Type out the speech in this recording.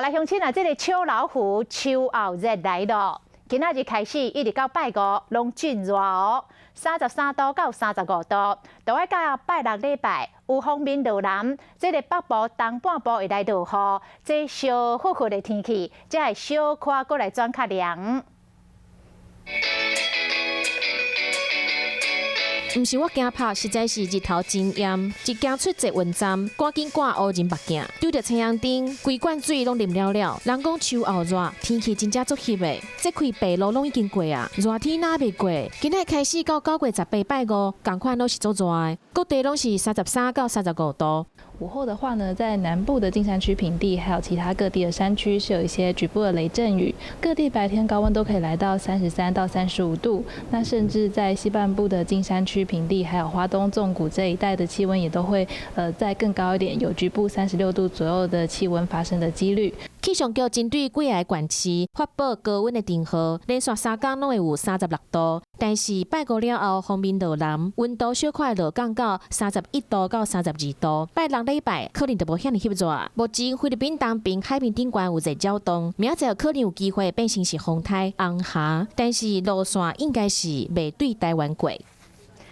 来乡亲啊，这个秋老虎秋后热来了，今仔日开始一直到拜五，拢真热哦，33度到35度。就要到拜六礼拜有风面落南，这个北部东半部会来落雨，这小忽忽的天气，才会小可过来转较凉。 毋是我惊拍，实在是日头真炎，一惊出这蚊帐，赶紧挂乌人目镜，丢着太阳灯，规罐水拢淋了了。人讲秋后热，天气真正足翕的，这开白露拢已经过啊，热天哪未过？今日开始到9月18拜五，同款都是足热的，各地拢是33到35度。 午后的话呢，在南部的金山区平地，还有其他各地的山区是有一些局部的雷阵雨。各地白天高温都可以来到33到35度，那甚至在西半部的金山区平地，还有花东纵谷这一带的气温也都会再更高一点，有局部36度左右的气温发生的几率。 气象局针对几个县市发布高温的灯号，连续3天拢会有36度。但是拜五了后，风面落南，温度小可落降到31度到32度。拜六礼拜可能就无遐尼翕热。目前菲律宾东边海面顶悬有热扰动，明仔载可能有机会变成是风台红霞，但是路线应该是未对台湾过。